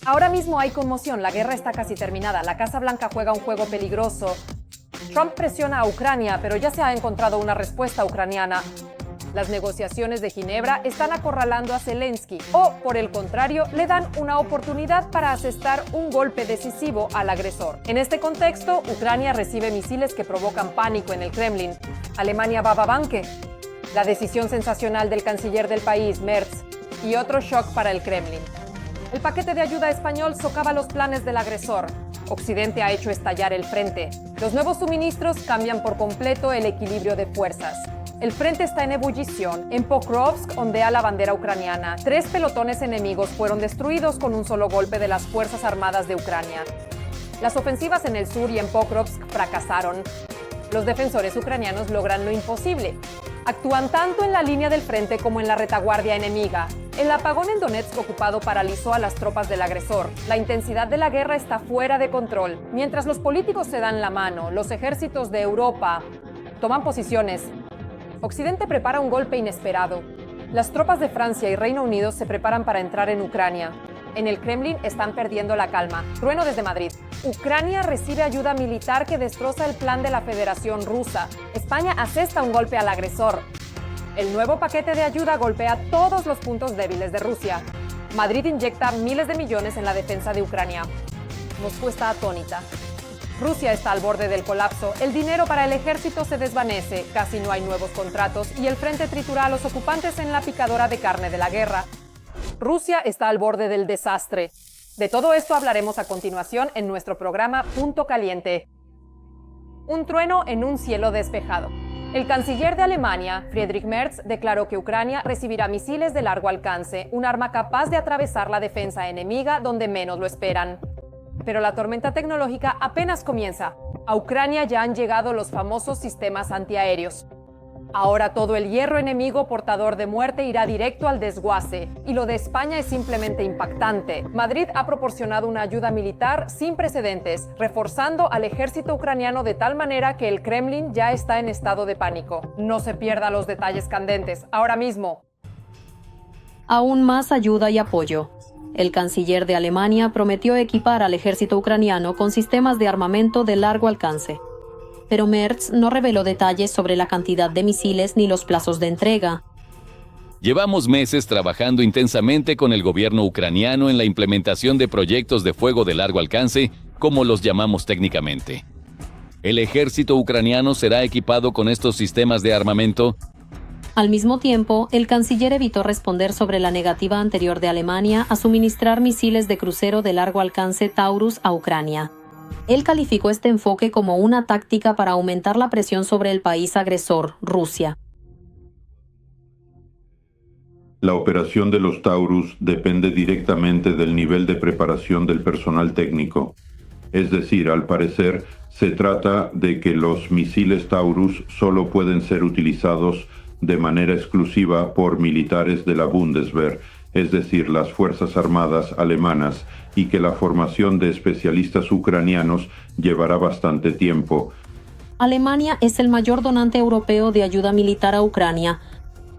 Ahora mismo hay conmoción, la guerra está casi terminada, la Casa Blanca juega un juego peligroso. Trump presiona a Ucrania, pero ya se ha encontrado una respuesta ucraniana. Las negociaciones de Ginebra están acorralando a Zelensky o, por el contrario, le dan una oportunidad para asestar un golpe decisivo al agresor. En este contexto, Ucrania recibe misiles que provocan pánico en el Kremlin. Alemania va a banque. La decisión sensacional del canciller del país, Merz, y otro shock para el Kremlin. El paquete de ayuda español socava los planes del agresor. Occidente ha hecho estallar el frente. Los nuevos suministros cambian por completo el equilibrio de fuerzas. El frente está en ebullición. En Pokrovsk ondea la bandera ucraniana. 3 pelotones enemigos fueron destruidos con un solo golpe de las Fuerzas Armadas de Ucrania. Las ofensivas en el sur y en Pokrovsk fracasaron. Los defensores ucranianos logran lo imposible. Actúan tanto en la línea del frente como en la retaguardia enemiga. El apagón en Donetsk ocupado paralizó a las tropas del agresor. La intensidad de la guerra está fuera de control. Mientras los políticos se dan la mano, los ejércitos de Europa toman posiciones. Occidente prepara un golpe inesperado. Las tropas de Francia y Reino Unido se preparan para entrar en Ucrania. En el Kremlin están perdiendo la calma. Trueno desde Madrid. Ucrania recibe ayuda militar que destroza el plan de la Federación Rusa. España asesta un golpe al agresor. El nuevo paquete de ayuda golpea todos los puntos débiles de Rusia. Madrid inyecta miles de millones en la defensa de Ucrania. Moscú está atónita. Rusia está al borde del colapso, el dinero para el ejército se desvanece, casi no hay nuevos contratos y el frente tritura a los ocupantes en la picadora de carne de la guerra. Rusia está al borde del desastre. De todo esto hablaremos a continuación en nuestro programa Punto Caliente. Un trueno en un cielo despejado. El canciller de Alemania, Friedrich Merz, declaró que Ucrania recibirá misiles de largo alcance, un arma capaz de atravesar la defensa enemiga donde menos lo esperan. Pero la tormenta tecnológica apenas comienza. A Ucrania ya han llegado los famosos sistemas antiaéreos. Ahora todo el hierro enemigo portador de muerte irá directo al desguace. Y lo de España es simplemente impactante. Madrid ha proporcionado una ayuda militar sin precedentes, reforzando al ejército ucraniano de tal manera que el Kremlin ya está en estado de pánico. No se pierda los detalles candentes. Ahora mismo. Aún más ayuda y apoyo. El canciller de Alemania prometió equipar al ejército ucraniano con sistemas de armamento de largo alcance. Pero Merz no reveló detalles sobre la cantidad de misiles ni los plazos de entrega. Llevamos meses trabajando intensamente con el gobierno ucraniano en la implementación de proyectos de fuego de largo alcance, como los llamamos técnicamente. El ejército ucraniano será equipado con estos sistemas de armamento. Al mismo tiempo, el canciller evitó responder sobre la negativa anterior de Alemania a suministrar misiles de crucero de largo alcance Taurus a Ucrania. Él calificó este enfoque como una táctica para aumentar la presión sobre el país agresor, Rusia. La operación de los Taurus depende directamente del nivel de preparación del personal técnico. Es decir, al parecer, se trata de que los misiles Taurus solo pueden ser utilizados de manera exclusiva por militares de la Bundeswehr, es decir, las Fuerzas Armadas alemanas, y que la formación de especialistas ucranianos llevará bastante tiempo. Alemania es el mayor donante europeo de ayuda militar a Ucrania.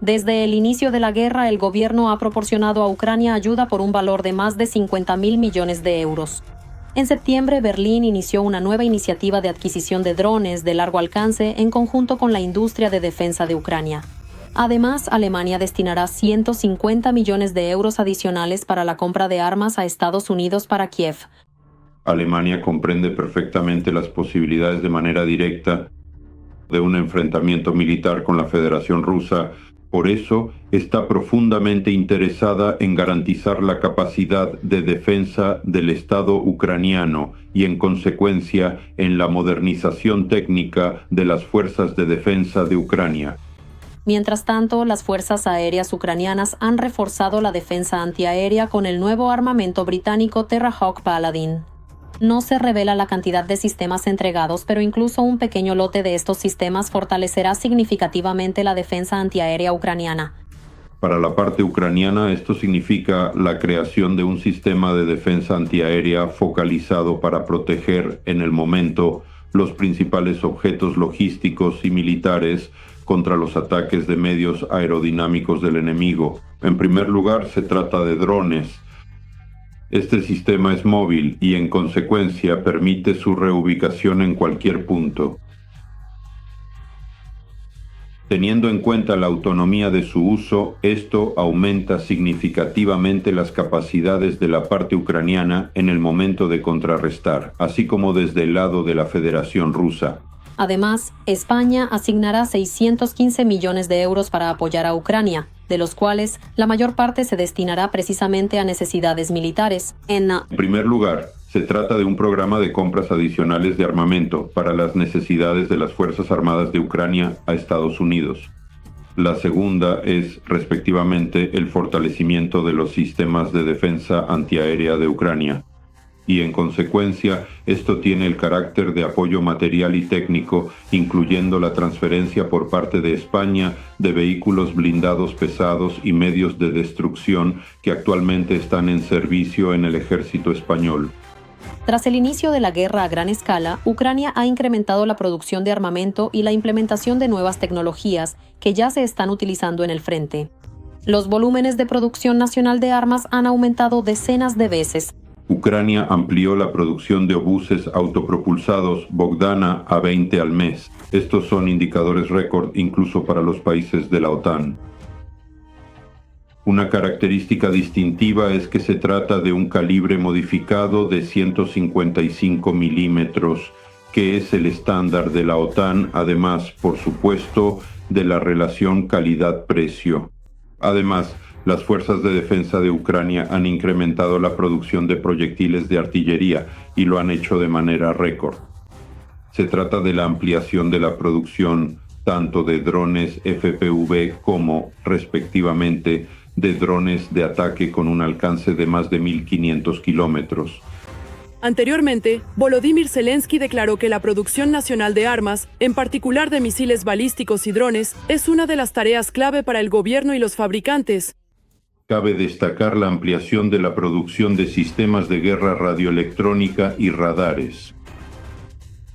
Desde el inicio de la guerra, el gobierno ha proporcionado a Ucrania ayuda por un valor de más de 50.000 millones de euros. En septiembre, Berlín inició una nueva iniciativa de adquisición de drones de largo alcance en conjunto con la industria de defensa de Ucrania. Además, Alemania destinará 150 millones de euros adicionales para la compra de armas a Estados Unidos para Kiev. Alemania comprende perfectamente las posibilidades de manera directa de un enfrentamiento militar con la Federación Rusa. Por eso, está profundamente interesada en garantizar la capacidad de defensa del Estado ucraniano y, en consecuencia, en la modernización técnica de las fuerzas de defensa de Ucrania. Mientras tanto, las fuerzas aéreas ucranianas han reforzado la defensa antiaérea con el nuevo armamento británico Terrahawk Paladin. No se revela la cantidad de sistemas entregados, pero incluso un pequeño lote de estos sistemas fortalecerá significativamente la defensa antiaérea ucraniana. Para la parte ucraniana, esto significa la creación de un sistema de defensa antiaérea focalizado para proteger, en el momento, los principales objetos logísticos y militares contra los ataques de medios aerodinámicos del enemigo. En primer lugar, se trata de drones. Este sistema es móvil y en consecuencia permite su reubicación en cualquier punto. Teniendo en cuenta la autonomía de su uso, esto aumenta significativamente las capacidades de la parte ucraniana en el momento de contrarrestar, así como desde el lado de la Federación Rusa. Además, España asignará 615 millones de euros para apoyar a Ucrania, de los cuales la mayor parte se destinará precisamente a necesidades militares. En primer lugar, se trata de un programa de compras adicionales de armamento para las necesidades de las Fuerzas Armadas de Ucrania a Estados Unidos. La segunda es, respectivamente, el fortalecimiento de los sistemas de defensa antiaérea de Ucrania. Y en consecuencia, esto tiene el carácter de apoyo material y técnico, incluyendo la transferencia por parte de España de vehículos blindados pesados y medios de destrucción que actualmente están en servicio en el ejército español. Tras el inicio de la guerra a gran escala, Ucrania ha incrementado la producción de armamento y la implementación de nuevas tecnologías que ya se están utilizando en el frente. Los volúmenes de producción nacional de armas han aumentado decenas de veces. Ucrania amplió la producción de obuses autopropulsados Bogdana a 20 al mes. Estos son indicadores récord incluso para los países de la OTAN. Una característica distintiva es que se trata de un calibre modificado de 155 milímetros, que es el estándar de la OTAN, además, por supuesto, de la relación calidad-precio. Además, las fuerzas de defensa de Ucrania han incrementado la producción de proyectiles de artillería y lo han hecho de manera récord. Se trata de la ampliación de la producción tanto de drones FPV como, respectivamente, de drones de ataque con un alcance de más de 1.500 kilómetros. Anteriormente, Volodymyr Zelensky declaró que la producción nacional de armas, en particular de misiles balísticos y drones, es una de las tareas clave para el gobierno y los fabricantes. Cabe destacar la ampliación de la producción de sistemas de guerra radioelectrónica y radares.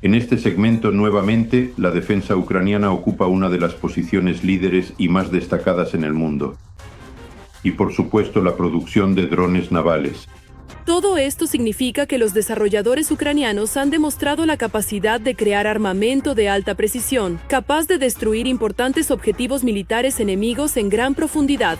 En este segmento, nuevamente, la defensa ucraniana ocupa una de las posiciones líderes y más destacadas en el mundo. Y por supuesto, la producción de drones navales. Todo esto significa que los desarrolladores ucranianos han demostrado la capacidad de crear armamento de alta precisión, capaz de destruir importantes objetivos militares enemigos en gran profundidad.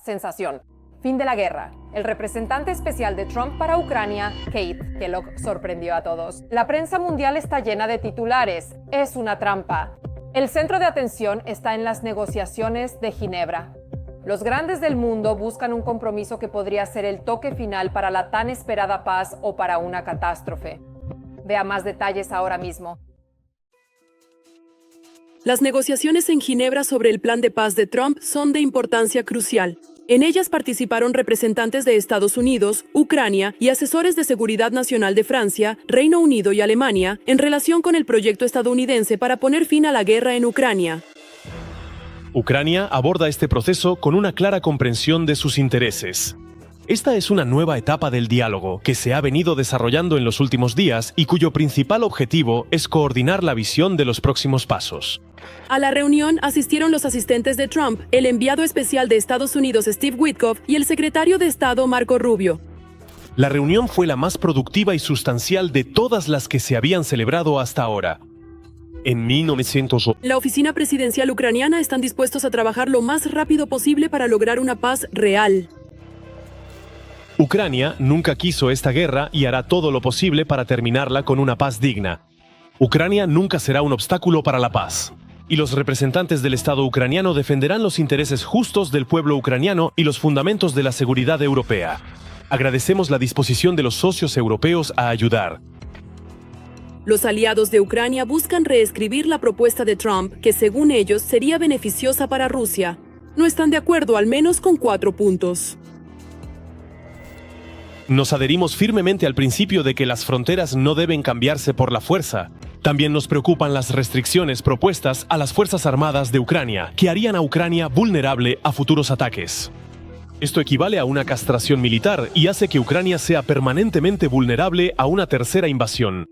Sensación. Fin de la guerra. El representante especial de Trump para Ucrania, Kate Kellogg, sorprendió a todos. La prensa mundial está llena de titulares. Es una trampa. El centro de atención está en las negociaciones de Ginebra. Los grandes del mundo buscan un compromiso que podría ser el toque final para la tan esperada paz o para una catástrofe. Vea más detalles ahora mismo. Las negociaciones en Ginebra sobre el plan de paz de Trump son de importancia crucial. En ellas participaron representantes de Estados Unidos, Ucrania y asesores de seguridad nacional de Francia, Reino Unido y Alemania en relación con el proyecto estadounidense para poner fin a la guerra en Ucrania. Ucrania aborda este proceso con una clara comprensión de sus intereses. Esta es una nueva etapa del diálogo que se ha venido desarrollando en los últimos días y cuyo principal objetivo es coordinar la visión de los próximos pasos. A la reunión asistieron los asistentes de Trump, el enviado especial de Estados Unidos Steve Witkoff y el secretario de Estado Marco Rubio. La reunión fue la más productiva y sustancial de todas las que se habían celebrado hasta ahora. En 1900, la oficina presidencial ucraniana están dispuestos a trabajar lo más rápido posible para lograr una paz real. Ucrania nunca quiso esta guerra y hará todo lo posible para terminarla con una paz digna. Ucrania nunca será un obstáculo para la paz. Y los representantes del Estado ucraniano defenderán los intereses justos del pueblo ucraniano y los fundamentos de la seguridad europea. Agradecemos la disposición de los socios europeos a ayudar. Los aliados de Ucrania buscan reescribir la propuesta de Trump, que según ellos sería beneficiosa para Rusia. No están de acuerdo al menos con 4 puntos. Nos adherimos firmemente al principio de que las fronteras no deben cambiarse por la fuerza. También nos preocupan las restricciones propuestas a las Fuerzas Armadas de Ucrania, que harían a Ucrania vulnerable a futuros ataques. Esto equivale a una castración militar y hace que Ucrania sea permanentemente vulnerable a una tercera invasión.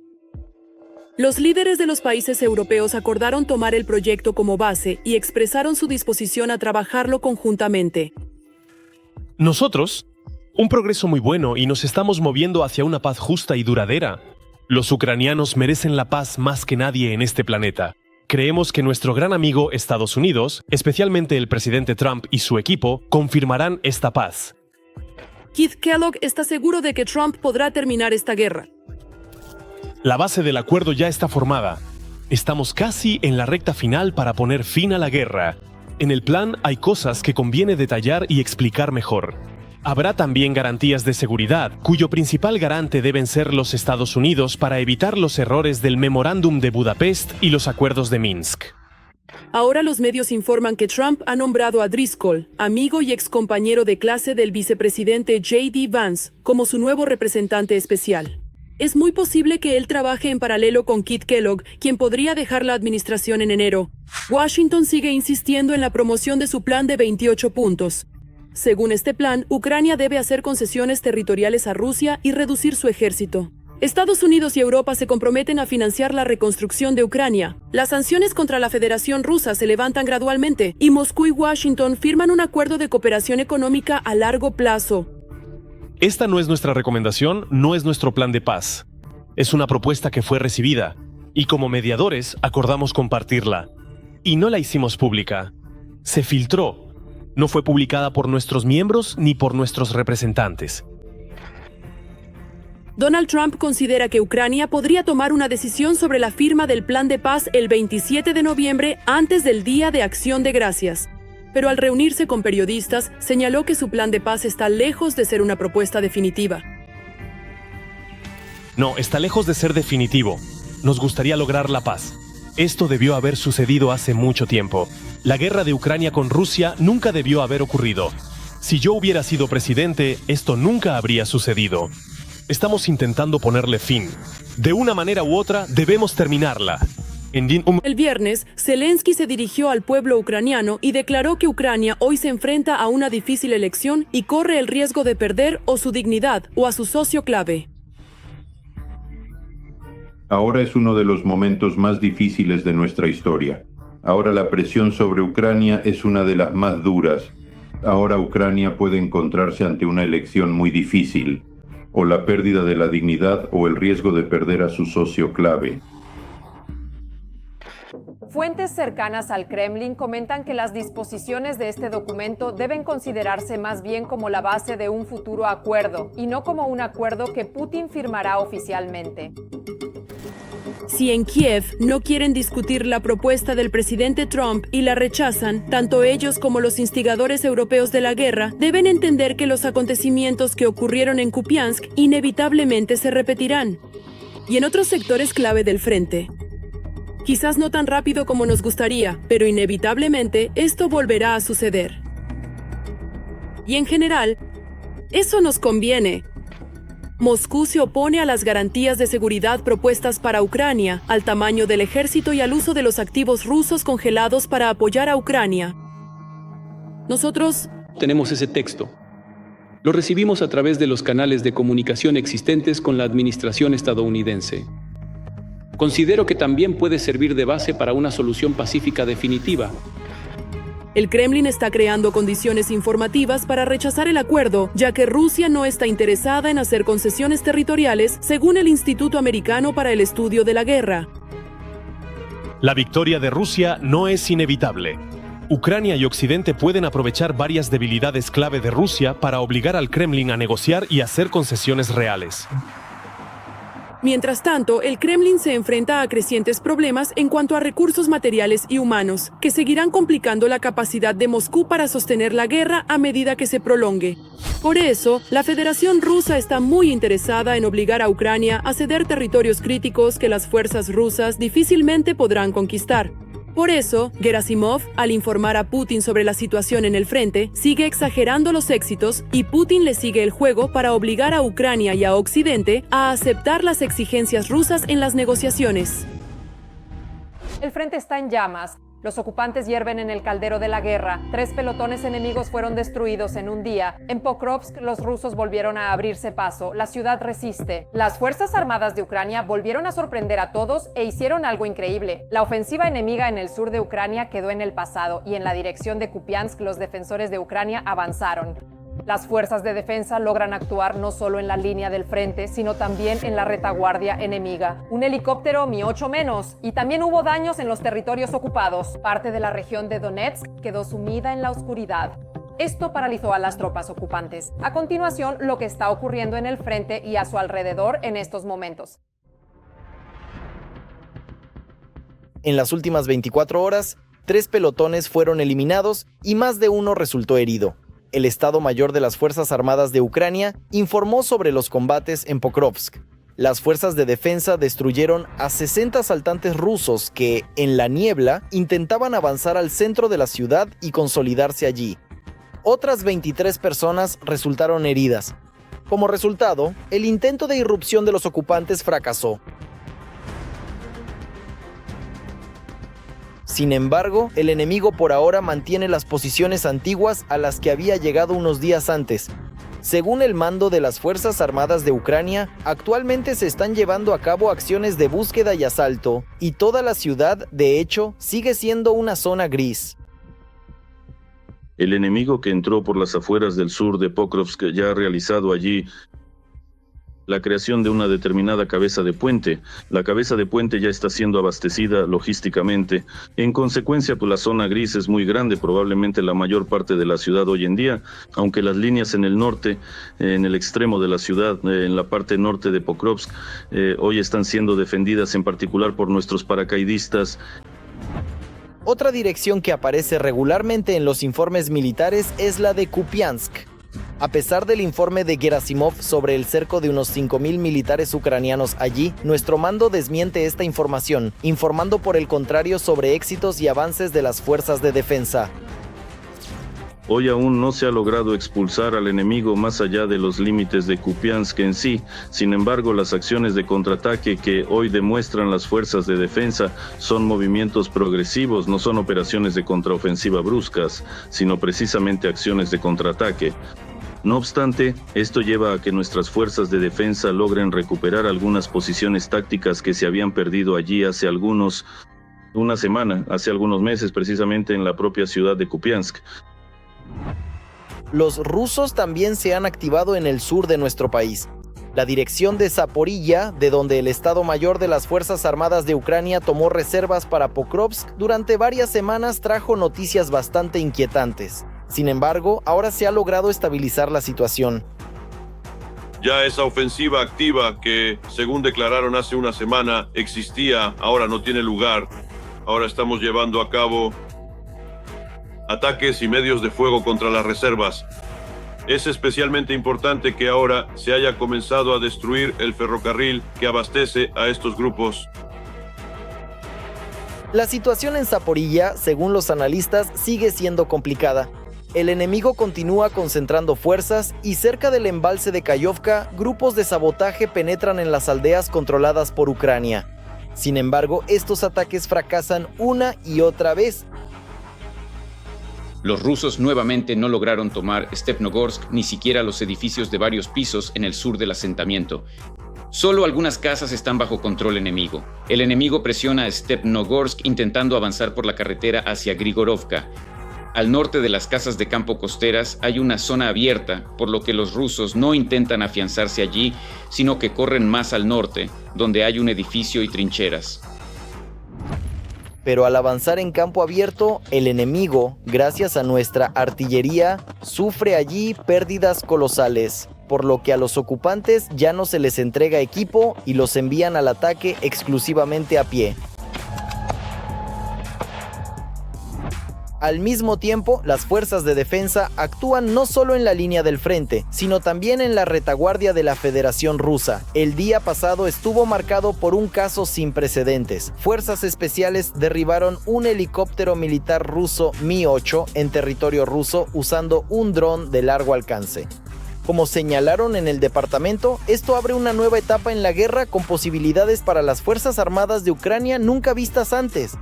Los líderes de los países europeos acordaron tomar el proyecto como base y expresaron su disposición a trabajarlo conjuntamente. Nosotros, un progreso muy bueno y nos estamos moviendo hacia una paz justa y duradera. Los ucranianos merecen la paz más que nadie en este planeta. Creemos que nuestro gran amigo Estados Unidos, especialmente el presidente Trump y su equipo, confirmarán esta paz. Keith Kellogg está seguro de que Trump podrá terminar esta guerra. La base del acuerdo ya está formada. Estamos casi en la recta final para poner fin a la guerra. En el plan hay cosas que conviene detallar y explicar mejor. Habrá también garantías de seguridad, cuyo principal garante deben ser los Estados Unidos para evitar los errores del Memorándum de Budapest y los acuerdos de Minsk. Ahora los medios informan que Trump ha nombrado a Driscoll, amigo y excompañero de clase del vicepresidente J.D. Vance, como su nuevo representante especial. Es muy posible que él trabaje en paralelo con Keith Kellogg, quien podría dejar la administración en enero. Washington sigue insistiendo en la promoción de su plan de 28 puntos. Según este plan, Ucrania debe hacer concesiones territoriales a Rusia y reducir su ejército. Estados Unidos y Europa se comprometen a financiar la reconstrucción de Ucrania. Las sanciones contra la Federación Rusa se levantan gradualmente y Moscú y Washington firman un acuerdo de cooperación económica a largo plazo. Esta no es nuestra recomendación, no es nuestro plan de paz. Es una propuesta que fue recibida, y como mediadores acordamos compartirla. Y no la hicimos pública. Se filtró. No fue publicada por nuestros miembros ni por nuestros representantes. Donald Trump considera que Ucrania podría tomar una decisión sobre la firma del plan de paz el 27 de noviembre antes del Día de Acción de Gracias. Pero al reunirse con periodistas, señaló que su plan de paz está lejos de ser una propuesta definitiva. No, está lejos de ser definitivo. Nos gustaría lograr la paz. Esto debió haber sucedido hace mucho tiempo. La guerra de Ucrania con Rusia nunca debió haber ocurrido. Si yo hubiera sido presidente, esto nunca habría sucedido. Estamos intentando ponerle fin. De una manera u otra, debemos terminarla. El viernes, Zelensky se dirigió al pueblo ucraniano y declaró que Ucrania hoy se enfrenta a una difícil elección y corre el riesgo de perder o su dignidad o a su socio clave. Ahora es uno de los momentos más difíciles de nuestra historia. Ahora la presión sobre Ucrania es una de las más duras. Ahora Ucrania puede encontrarse ante una elección muy difícil, o la pérdida de la dignidad o el riesgo de perder a su socio clave. Fuentes cercanas al Kremlin comentan que las disposiciones de este documento deben considerarse más bien como la base de un futuro acuerdo y no como un acuerdo que Putin firmará oficialmente. Si en Kiev no quieren discutir la propuesta del presidente Trump y la rechazan, tanto ellos como los instigadores europeos de la guerra deben entender que los acontecimientos que ocurrieron en Kupiansk inevitablemente se repetirán. Y en otros sectores clave del frente. Quizás no tan rápido como nos gustaría, pero inevitablemente esto volverá a suceder. Y en general, eso nos conviene. Moscú se opone a las garantías de seguridad propuestas para Ucrania, al tamaño del ejército y al uso de los activos rusos congelados para apoyar a Ucrania. Nosotros tenemos ese texto. Lo recibimos a través de los canales de comunicación existentes con la administración estadounidense. Considero que también puede servir de base para una solución pacífica definitiva. El Kremlin está creando condiciones informativas para rechazar el acuerdo, ya que Rusia no está interesada en hacer concesiones territoriales, según el Instituto Americano para el Estudio de la Guerra. La victoria de Rusia no es inevitable. Ucrania y Occidente pueden aprovechar varias debilidades clave de Rusia para obligar al Kremlin a negociar y hacer concesiones reales. Mientras tanto, el Kremlin se enfrenta a crecientes problemas en cuanto a recursos materiales y humanos, que seguirán complicando la capacidad de Moscú para sostener la guerra a medida que se prolongue. Por eso, la Federación Rusa está muy interesada en obligar a Ucrania a ceder territorios críticos que las fuerzas rusas difícilmente podrán conquistar. Por eso, Gerasimov, al informar a Putin sobre la situación en el frente, sigue exagerando los éxitos y Putin le sigue el juego para obligar a Ucrania y a Occidente a aceptar las exigencias rusas en las negociaciones. El frente está en llamas. Los ocupantes hierven en el caldero de la guerra. 3 pelotones enemigos fueron destruidos en un día. En Pokrovsk, los rusos volvieron a abrirse paso. La ciudad resiste. Las Fuerzas Armadas de Ucrania volvieron a sorprender a todos e hicieron algo increíble. La ofensiva enemiga en el sur de Ucrania quedó en el pasado y en la dirección de Kupiansk los defensores de Ucrania avanzaron. Las fuerzas de defensa logran actuar no solo en la línea del frente, sino también en la retaguardia enemiga. Un helicóptero Mi-8 menos, y también hubo daños en los territorios ocupados. Parte de la región de Donetsk quedó sumida en la oscuridad. Esto paralizó a las tropas ocupantes. A continuación, lo que está ocurriendo en el frente y a su alrededor en estos momentos. En las últimas 24 horas, 3 pelotones fueron eliminados y más de uno resultó herido. El Estado Mayor de las Fuerzas Armadas de Ucrania informó sobre los combates en Pokrovsk. Las fuerzas de defensa destruyeron a 60 asaltantes rusos que, en la niebla, intentaban avanzar al centro de la ciudad y consolidarse allí. Otras 23 personas resultaron heridas. Como resultado, el intento de irrupción de los ocupantes fracasó. Sin embargo, el enemigo por ahora mantiene las posiciones antiguas a las que había llegado unos días antes. Según el mando de las Fuerzas Armadas de Ucrania, actualmente se están llevando a cabo acciones de búsqueda y asalto, y toda la ciudad, de hecho, sigue siendo una zona gris. El enemigo que entró por las afueras del sur de Pokrovsk ya ha realizado allí la creación de una determinada cabeza de puente. La cabeza de puente ya está siendo abastecida logísticamente. En consecuencia, pues la zona gris es muy grande, probablemente la mayor parte de la ciudad hoy en día, aunque las líneas en el norte, en el extremo de la ciudad, en la parte norte de Pokrovsk, hoy están siendo defendidas en particular por nuestros paracaidistas. Otra dirección que aparece regularmente en los informes militares es la de Kupiansk. A pesar del informe de Gerasimov sobre el cerco de unos 5.000 militares ucranianos allí, nuestro mando desmiente esta información, informando por el contrario sobre éxitos y avances de las fuerzas de defensa. Hoy aún no se ha logrado expulsar al enemigo más allá de los límites de Kupiansk en sí. Sin embargo, las acciones de contraataque que hoy demuestran las fuerzas de defensa son movimientos progresivos, no son operaciones de contraofensiva bruscas, sino precisamente acciones de contraataque. No obstante, esto lleva a que nuestras fuerzas de defensa logren recuperar algunas posiciones tácticas que se habían perdido allí hace algunos meses, precisamente en la propia ciudad de Kupiansk. Los rusos también se han activado en el sur de nuestro país. La dirección de Zaporilla, de donde el Estado Mayor de las Fuerzas Armadas de Ucrania tomó reservas para Pokrovsk, durante varias semanas trajo noticias bastante inquietantes. Sin embargo, ahora se ha logrado estabilizar la situación. Ya esa ofensiva activa que, según declararon hace una semana, existía, ahora no tiene lugar. Ahora estamos llevando a cabo ataques y medios de fuego contra las reservas. Es especialmente importante que ahora se haya comenzado a destruir el ferrocarril que abastece a estos grupos. La situación en Zaporilla, según los analistas, sigue siendo complicada. El enemigo continúa concentrando fuerzas y cerca del embalse de Kayovka, grupos de sabotaje penetran en las aldeas controladas por Ucrania. Sin embargo, estos ataques fracasan una y otra vez. Los rusos nuevamente no lograron tomar Stepnogorsk, ni siquiera los edificios de varios pisos en el sur del asentamiento. Solo algunas casas están bajo control enemigo. El enemigo presiona a Stepnogorsk intentando avanzar por la carretera hacia Grigorovka. Al norte de las casas de campo costeras hay una zona abierta, por lo que los rusos no intentan afianzarse allí, sino que corren más al norte, donde hay un edificio y trincheras. Pero al avanzar en campo abierto, el enemigo, gracias a nuestra artillería, sufre allí pérdidas colosales, por lo que a los ocupantes ya no se les entrega equipo y los envían al ataque exclusivamente a pie. Al mismo tiempo, las fuerzas de defensa actúan no solo en la línea del frente, sino también en la retaguardia de la Federación Rusa. El día pasado estuvo marcado por un caso sin precedentes. Fuerzas especiales derribaron un helicóptero militar ruso Mi-8 en territorio ruso usando un dron de largo alcance. Como señalaron en el departamento, esto abre una nueva etapa en la guerra con posibilidades para las Fuerzas Armadas de Ucrania nunca vistas antes.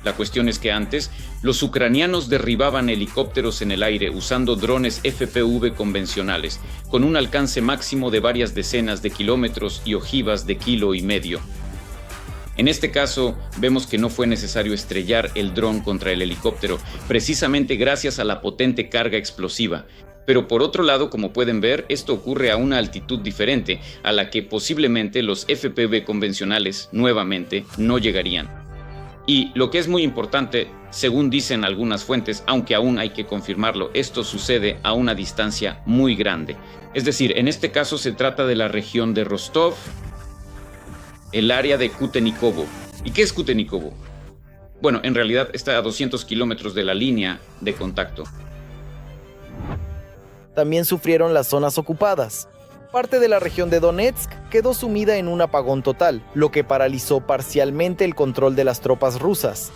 La cuestión es que antes, los ucranianos derribaban helicópteros en el aire usando drones FPV convencionales, con un alcance máximo de varias decenas de kilómetros y ojivas de 1,5 kilos. En este caso, vemos que no fue necesario estrellar el dron contra el helicóptero, precisamente gracias a la potente carga explosiva. Pero por otro lado, como pueden ver, esto ocurre a una altitud diferente, a la que posiblemente los FPV convencionales, nuevamente, no llegarían. Y lo que es muy importante, según dicen algunas fuentes, aunque aún hay que confirmarlo, esto sucede a una distancia muy grande. Es decir, en este caso se trata de la región de Rostov, el área de Kutenikovo. ¿Y qué es Kutenikovo? Bueno, en realidad está a 200 kilómetros de la línea de contacto. También sufrieron las zonas ocupadas. Parte de la región de Donetsk quedó sumida en un apagón total, lo que paralizó parcialmente el control de las tropas rusas.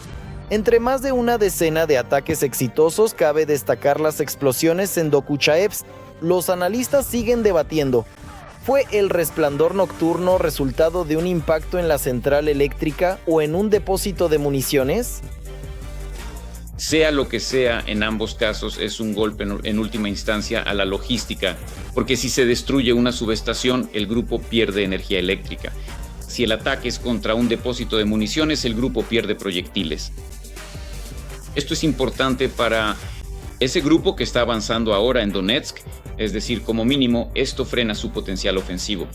Entre más de una decena de ataques exitosos, cabe destacar las explosiones en Dokuchaevsk. Los analistas siguen debatiendo. ¿Fue el resplandor nocturno resultado de un impacto en la central eléctrica o en un depósito de municiones? Sea lo que sea, en ambos casos es un golpe en última instancia a la logística, porque si se destruye una subestación, el grupo pierde energía eléctrica. Si el ataque es contra un depósito de municiones, el grupo pierde proyectiles. Esto es importante para ese grupo que está avanzando ahora en Donetsk, es decir, como mínimo, esto frena su potencial ofensivo.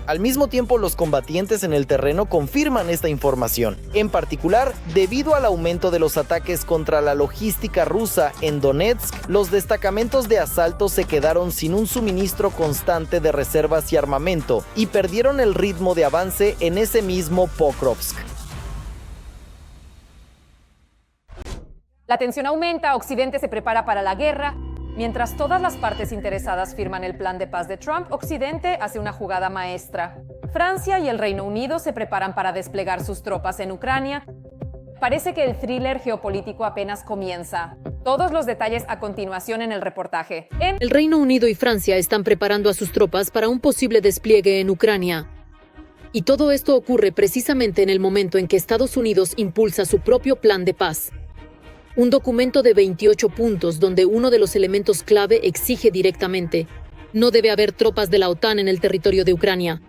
Al mismo tiempo, los combatientes en el terreno confirman esta información. En particular, debido al aumento de los ataques contra la logística rusa en Donetsk, los destacamentos de asalto se quedaron sin un suministro constante de reservas y armamento y perdieron el ritmo de avance en ese mismo Pokrovsk. La tensión aumenta, Occidente se prepara para la guerra. Mientras todas las partes interesadas firman el plan de paz de Trump, Occidente hace una jugada maestra. Francia y el Reino Unido se preparan para desplegar sus tropas en Ucrania. Parece que el thriller geopolítico apenas comienza. Todos los detalles a continuación en el reportaje. El Reino Unido y Francia están preparando a sus tropas para un posible despliegue en Ucrania. Y todo esto ocurre precisamente en el momento en que Estados Unidos impulsa su propio plan de paz. Un documento de 28 puntos donde uno de los elementos clave exige directamente: no debe haber tropas de la OTAN en el territorio de Ucrania.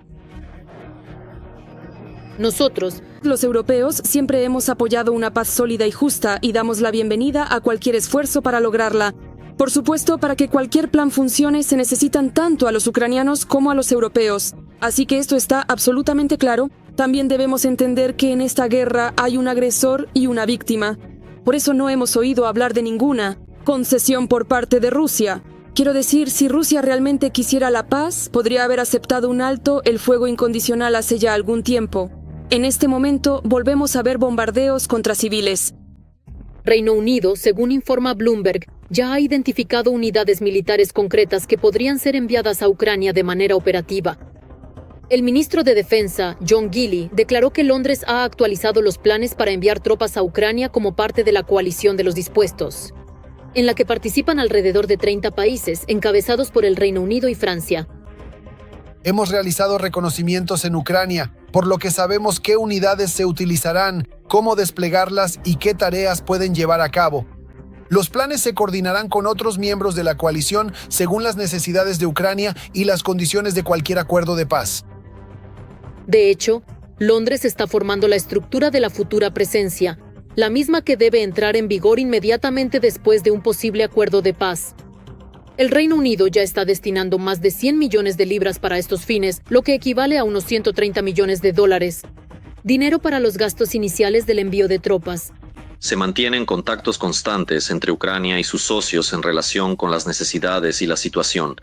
Nosotros, los europeos, siempre hemos apoyado una paz sólida y justa y damos la bienvenida a cualquier esfuerzo para lograrla. Por supuesto, para que cualquier plan funcione se necesitan tanto a los ucranianos como a los europeos. Así que esto está absolutamente claro. También debemos entender que en esta guerra hay un agresor y una víctima. Por eso no hemos oído hablar de ninguna concesión por parte de Rusia. Quiero decir, si Rusia realmente quisiera la paz, podría haber aceptado un alto el fuego incondicional hace ya algún tiempo. En este momento, volvemos a ver bombardeos contra civiles. Reino Unido, según informa Bloomberg, ya ha identificado unidades militares concretas que podrían ser enviadas a Ucrania de manera operativa. El ministro de Defensa, John Gilley, declaró que Londres ha actualizado los planes para enviar tropas a Ucrania como parte de la coalición de los dispuestos, en la que participan alrededor de 30 países, encabezados por el Reino Unido y Francia. Hemos realizado reconocimientos en Ucrania, por lo que sabemos qué unidades se utilizarán, cómo desplegarlas y qué tareas pueden llevar a cabo. Los planes se coordinarán con otros miembros de la coalición según las necesidades de Ucrania y las condiciones de cualquier acuerdo de paz. De hecho, Londres está formando la estructura de la futura presencia, la misma que debe entrar en vigor inmediatamente después de un posible acuerdo de paz. El Reino Unido ya está destinando más de 100 millones de libras para estos fines, lo que equivale a unos 130 millones de dólares. Dinero para los gastos iniciales del envío de tropas. Se mantienen contactos constantes entre Ucrania y sus socios en relación con las necesidades y la situación.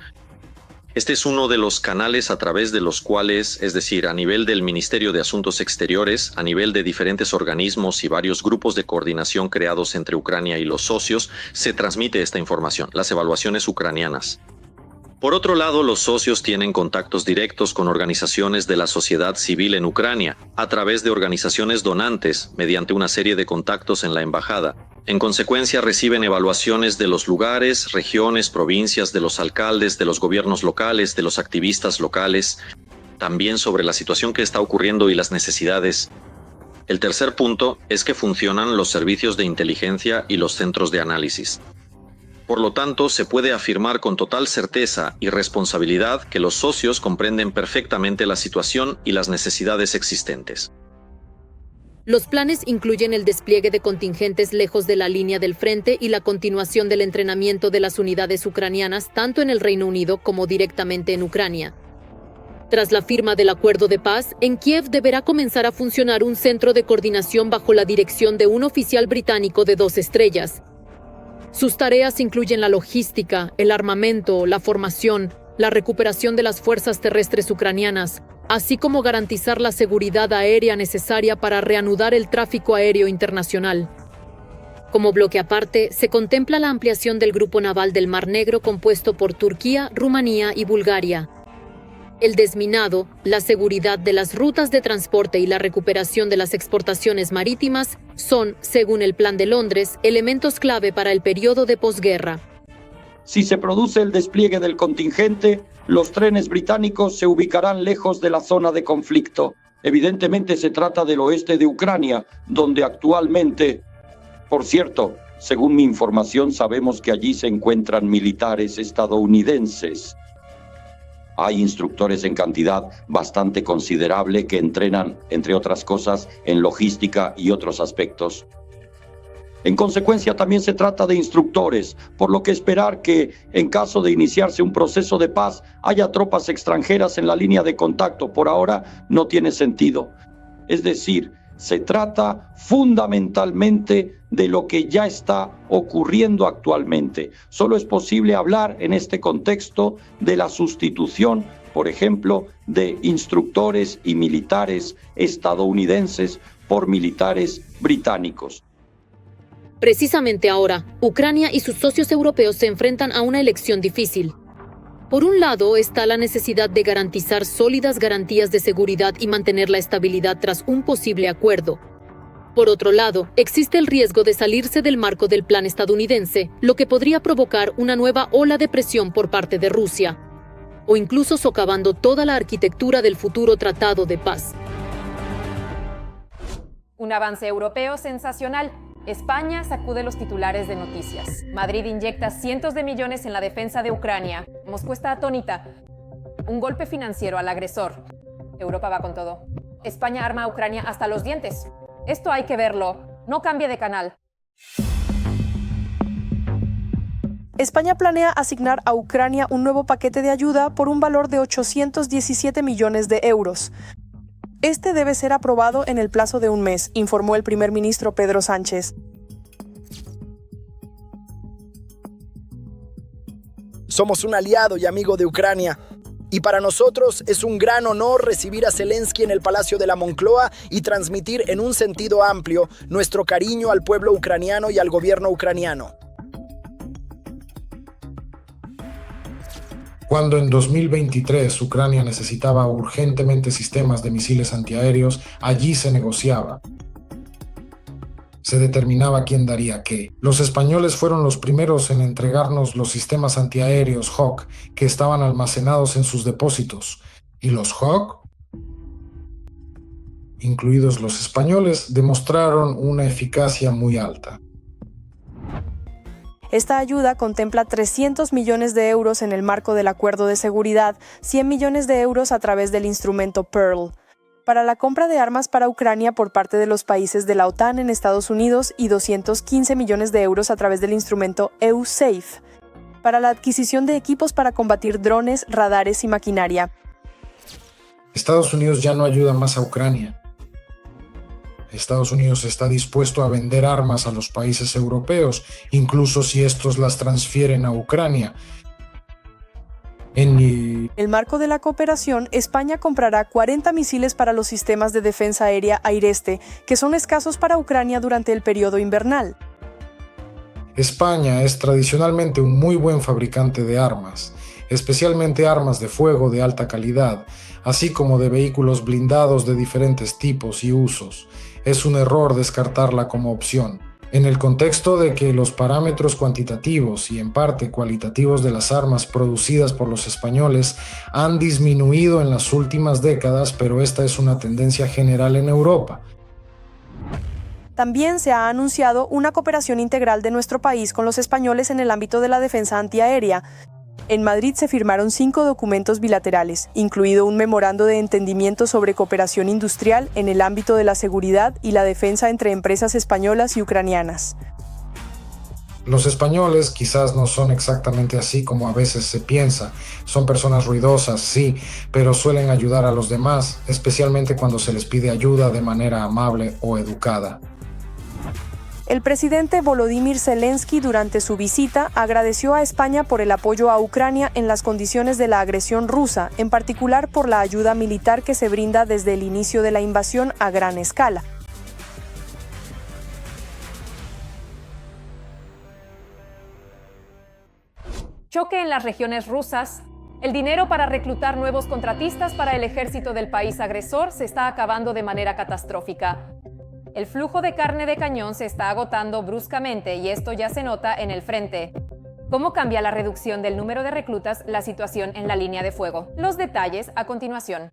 Este es uno de los canales a través de los cuales, es decir, a nivel del Ministerio de Asuntos Exteriores, a nivel de diferentes organismos y varios grupos de coordinación creados entre Ucrania y los socios, se transmite esta información, las evaluaciones ucranianas. Por otro lado, los socios tienen contactos directos con organizaciones de la sociedad civil en Ucrania, a través de organizaciones donantes, mediante una serie de contactos en la embajada. En consecuencia, reciben evaluaciones de los lugares, regiones, provincias, de los alcaldes, de los gobiernos locales, de los activistas locales, también sobre la situación que está ocurriendo y las necesidades. El tercer punto es que funcionan los servicios de inteligencia y los centros de análisis. Por lo tanto, se puede afirmar con total certeza y responsabilidad que los socios comprenden perfectamente la situación y las necesidades existentes. Los planes incluyen el despliegue de contingentes lejos de la línea del frente y la continuación del entrenamiento de las unidades ucranianas tanto en el Reino Unido como directamente en Ucrania. Tras la firma del acuerdo de paz, en Kiev deberá comenzar a funcionar un centro de coordinación bajo la dirección de un oficial británico de 2 estrellas. Sus tareas incluyen la logística, el armamento, la formación, la recuperación de las fuerzas terrestres ucranianas, así como garantizar la seguridad aérea necesaria para reanudar el tráfico aéreo internacional. Como bloque aparte, se contempla la ampliación del grupo naval del Mar Negro compuesto por Turquía, Rumanía y Bulgaria. El desminado, la seguridad de las rutas de transporte y la recuperación de las exportaciones marítimas son, según el Plan de Londres, elementos clave para el periodo de posguerra. Si se produce el despliegue del contingente, los trenes británicos se ubicarán lejos de la zona de conflicto. Evidentemente se trata del oeste de Ucrania, donde actualmente, por cierto, según mi información, sabemos que allí se encuentran militares estadounidenses. Hay instructores en cantidad bastante considerable que entrenan, entre otras cosas, en logística y otros aspectos. En consecuencia, también se trata de instructores, por lo que esperar que, en caso de iniciarse un proceso de paz, haya tropas extranjeras en la línea de contacto por ahora no tiene sentido. Es decir, se trata fundamentalmente de lo que ya está ocurriendo actualmente. Solo es posible hablar en este contexto de la sustitución, por ejemplo, de instructores y militares estadounidenses por militares británicos. Precisamente ahora, Ucrania y sus socios europeos se enfrentan a una elección difícil. Por un lado está la necesidad de garantizar sólidas garantías de seguridad y mantener la estabilidad tras un posible acuerdo. Por otro lado, existe el riesgo de salirse del marco del plan estadounidense, lo que podría provocar una nueva ola de presión por parte de Rusia, o incluso socavando toda la arquitectura del futuro tratado de paz. Un avance europeo sensacional. España sacude los titulares de noticias. Madrid inyecta cientos de millones en la defensa de Ucrania. Moscú está atónita. Un golpe financiero al agresor. Europa va con todo. España arma a Ucrania hasta los dientes. Esto hay que verlo. No cambie de canal. España planea asignar a Ucrania un nuevo paquete de ayuda por un valor de 817 millones de euros. Este debe ser aprobado en el plazo de un mes, informó el primer ministro Pedro Sánchez. Somos un aliado y amigo de Ucrania. Y para nosotros es un gran honor recibir a Zelensky en el Palacio de la Moncloa y transmitir en un sentido amplio nuestro cariño al pueblo ucraniano y al gobierno ucraniano. Cuando en 2023 Ucrania necesitaba urgentemente sistemas de misiles antiaéreos, allí se negociaba. Se determinaba quién daría qué. Los españoles fueron los primeros en entregarnos los sistemas antiaéreos Hawk que estaban almacenados en sus depósitos. Y los Hawk, incluidos los españoles, demostraron una eficacia muy alta. Esta ayuda contempla 300 millones de euros en el marco del Acuerdo de Seguridad, 100 millones de euros a través del instrumento Pearl, para la compra de armas para Ucrania por parte de los países de la OTAN en Estados Unidos y 215 millones de euros a través del instrumento EUSAFE, para la adquisición de equipos para combatir drones, radares y maquinaria. Estados Unidos ya no ayuda más a Ucrania. Estados Unidos está dispuesto a vender armas a los países europeos, incluso si estos las transfieren a Ucrania. En el marco de la cooperación, España comprará 40 misiles para los sistemas de defensa aérea Aireste, que son escasos para Ucrania durante el periodo invernal. España es tradicionalmente un muy buen fabricante de armas, especialmente armas de fuego de alta calidad, así como de vehículos blindados de diferentes tipos y usos. Es un error descartarla como opción, en el contexto de que los parámetros cuantitativos y en parte cualitativos de las armas producidas por los españoles han disminuido en las últimas décadas, pero esta es una tendencia general en Europa. También se ha anunciado una cooperación integral de nuestro país con los españoles en el ámbito de la defensa antiaérea. En Madrid se firmaron 5 documentos bilaterales, incluido un memorando de entendimiento sobre cooperación industrial en el ámbito de la seguridad y la defensa entre empresas españolas y ucranianas. Los españoles quizás no son exactamente así como a veces se piensa. Son personas ruidosas, sí, pero suelen ayudar a los demás, especialmente cuando se les pide ayuda de manera amable o educada. El presidente Volodymyr Zelensky durante su visita agradeció a España por el apoyo a Ucrania en las condiciones de la agresión rusa, en particular por la ayuda militar que se brinda desde el inicio de la invasión a gran escala. Choque en las regiones rusas. El dinero para reclutar nuevos contratistas para el ejército del país agresor se está acabando de manera catastrófica. El flujo de carne de cañón se está agotando bruscamente y esto ya se nota en el frente. ¿Cómo cambia la reducción del número de reclutas la situación en la línea de fuego? Los detalles a continuación.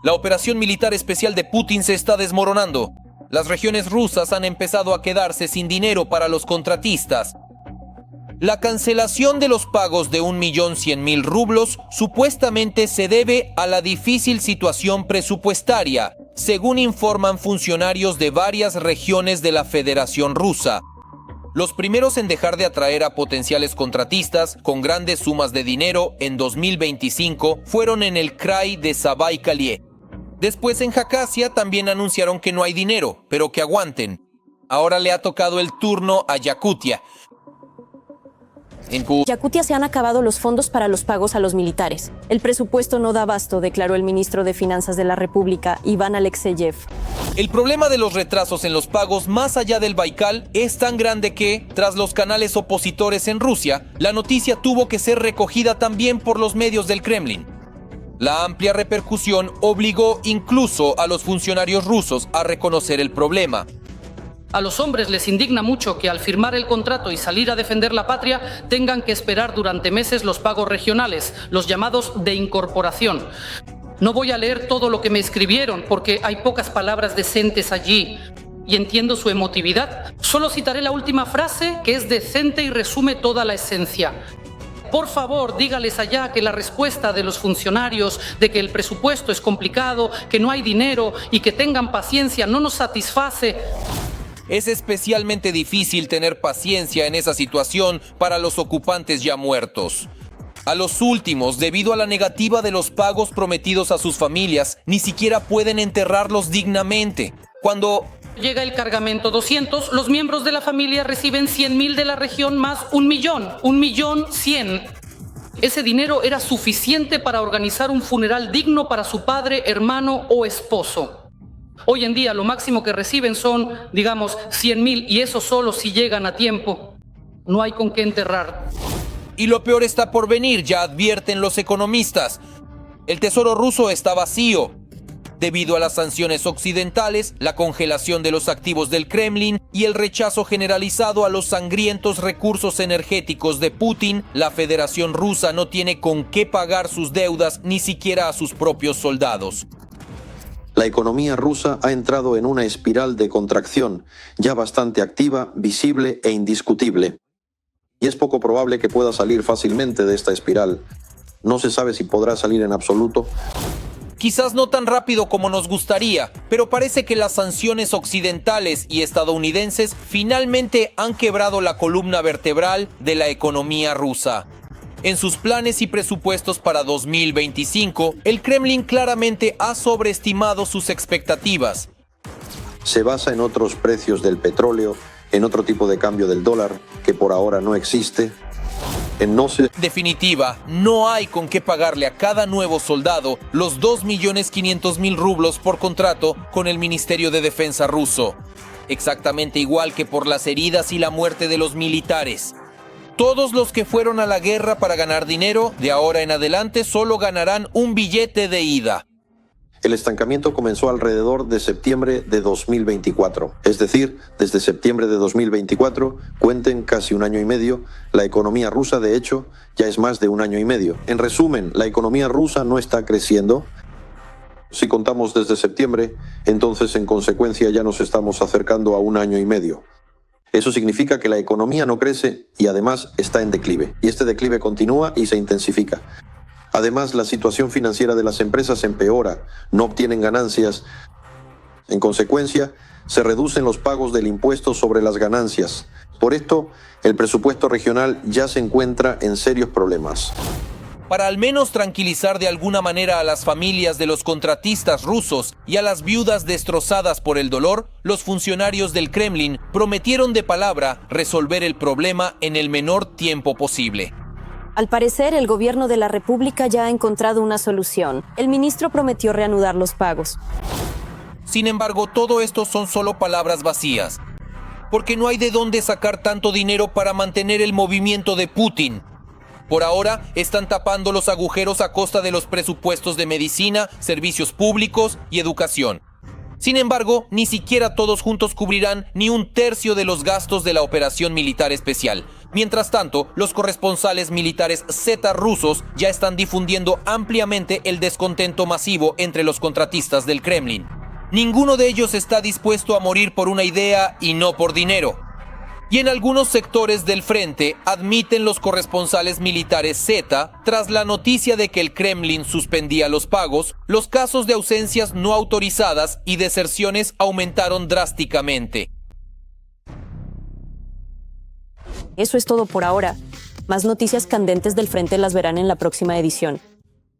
La operación militar especial de Putin se está desmoronando. Las regiones rusas han empezado a quedarse sin dinero para los contratistas. La cancelación de los pagos de 1.100.000 rublos supuestamente se debe a la difícil situación presupuestaria, según informan funcionarios de varias regiones de la Federación Rusa. Los primeros en dejar de atraer a potenciales contratistas con grandes sumas de dinero en 2025 fueron en el Krai de Zabaikalie. Después en Jacasia también anunciaron que no hay dinero, pero que aguanten. Ahora le ha tocado el turno a Yakutia. En Yakutia se han acabado los fondos para los pagos a los militares. El presupuesto no da abasto, declaró el ministro de Finanzas de la República, Iván Alexeyev. El problema de los retrasos en los pagos más allá del Baikal es tan grande que, tras los canales opositores en Rusia, la noticia tuvo que ser recogida también por los medios del Kremlin. La amplia repercusión obligó incluso a los funcionarios rusos a reconocer el problema. A los hombres les indigna mucho que al firmar el contrato y salir a defender la patria tengan que esperar durante meses los pagos regionales, los llamados de incorporación. No voy a leer todo lo que me escribieron porque hay pocas palabras decentes allí y entiendo su emotividad. Solo citaré la última frase que es decente y resume toda la esencia. Por favor, dígales allá que la respuesta de los funcionarios de que el presupuesto es complicado, que no hay dinero y que tengan paciencia no nos satisface. Es especialmente difícil tener paciencia en esa situación para los ocupantes ya muertos. A los últimos, debido a la negativa de los pagos prometidos a sus familias, ni siquiera pueden enterrarlos dignamente. Cuando llega el cargamento 200, los miembros de la familia reciben 100.000 de la región más 1.100.000. Ese dinero era suficiente para organizar un funeral digno para su padre, hermano o esposo. Hoy en día lo máximo que reciben son, digamos, 100.000 y eso solo si llegan a tiempo. No hay con qué enterrar. Y lo peor está por venir, ya advierten los economistas. El tesoro ruso está vacío. Debido a las sanciones occidentales, la congelación de los activos del Kremlin y el rechazo generalizado a los sangrientos recursos energéticos de Putin, la Federación Rusa no tiene con qué pagar sus deudas ni siquiera a sus propios soldados. La economía rusa ha entrado en una espiral de contracción, ya bastante activa, visible e indiscutible. Y es poco probable que pueda salir fácilmente de esta espiral. No se sabe si podrá salir en absoluto. Quizás no tan rápido como nos gustaría, pero parece que las sanciones occidentales y estadounidenses finalmente han quebrado la columna vertebral de la economía rusa. En sus planes y presupuestos para 2025, el Kremlin claramente ha sobreestimado sus expectativas. Se basa en otros precios del petróleo, en otro tipo de cambio del dólar, que por ahora no existe. En definitiva, no hay con qué pagarle a cada nuevo soldado los 2.500.000 rublos por contrato con el Ministerio de Defensa ruso. Exactamente igual que por las heridas y la muerte de los militares. Todos los que fueron a la guerra para ganar dinero, de ahora en adelante solo ganarán un billete de ida. El estancamiento comenzó alrededor de septiembre de 2024. Es decir, desde septiembre de 2024, cuenten casi un año y medio, la economía rusa, de hecho, ya es más de un año y medio. En resumen, la economía rusa no está creciendo. Si contamos desde septiembre, entonces en consecuencia ya nos estamos acercando a 1 año y medio. Eso significa que la economía no crece y además está en declive. Y este declive continúa y se intensifica. Además, la situación financiera de las empresas empeora, no obtienen ganancias. En consecuencia, se reducen los pagos del impuesto sobre las ganancias. Por esto, el presupuesto regional ya se encuentra en serios problemas. Para al menos tranquilizar de alguna manera a las familias de los contratistas rusos y a las viudas destrozadas por el dolor, los funcionarios del Kremlin prometieron de palabra resolver el problema en el menor tiempo posible. Al parecer, el gobierno de la República ya ha encontrado una solución. El ministro prometió reanudar los pagos. Sin embargo, todo esto son solo palabras vacías, porque no hay de dónde sacar tanto dinero para mantener el movimiento de Putin. Por ahora, están tapando los agujeros a costa de los presupuestos de medicina, servicios públicos y educación. Sin embargo, ni siquiera todos juntos cubrirán ni 1/3 de los gastos de la operación militar especial. Mientras tanto, los corresponsales militares Z rusos ya están difundiendo ampliamente el descontento masivo entre los contratistas del Kremlin. Ninguno de ellos está dispuesto a morir por una idea y no por dinero. Y en algunos sectores del frente, admiten los corresponsales militares Z, tras la noticia de que el Kremlin suspendía los pagos, los casos de ausencias no autorizadas y deserciones aumentaron drásticamente. Eso es todo por ahora. Más noticias candentes del frente las verán en la próxima edición.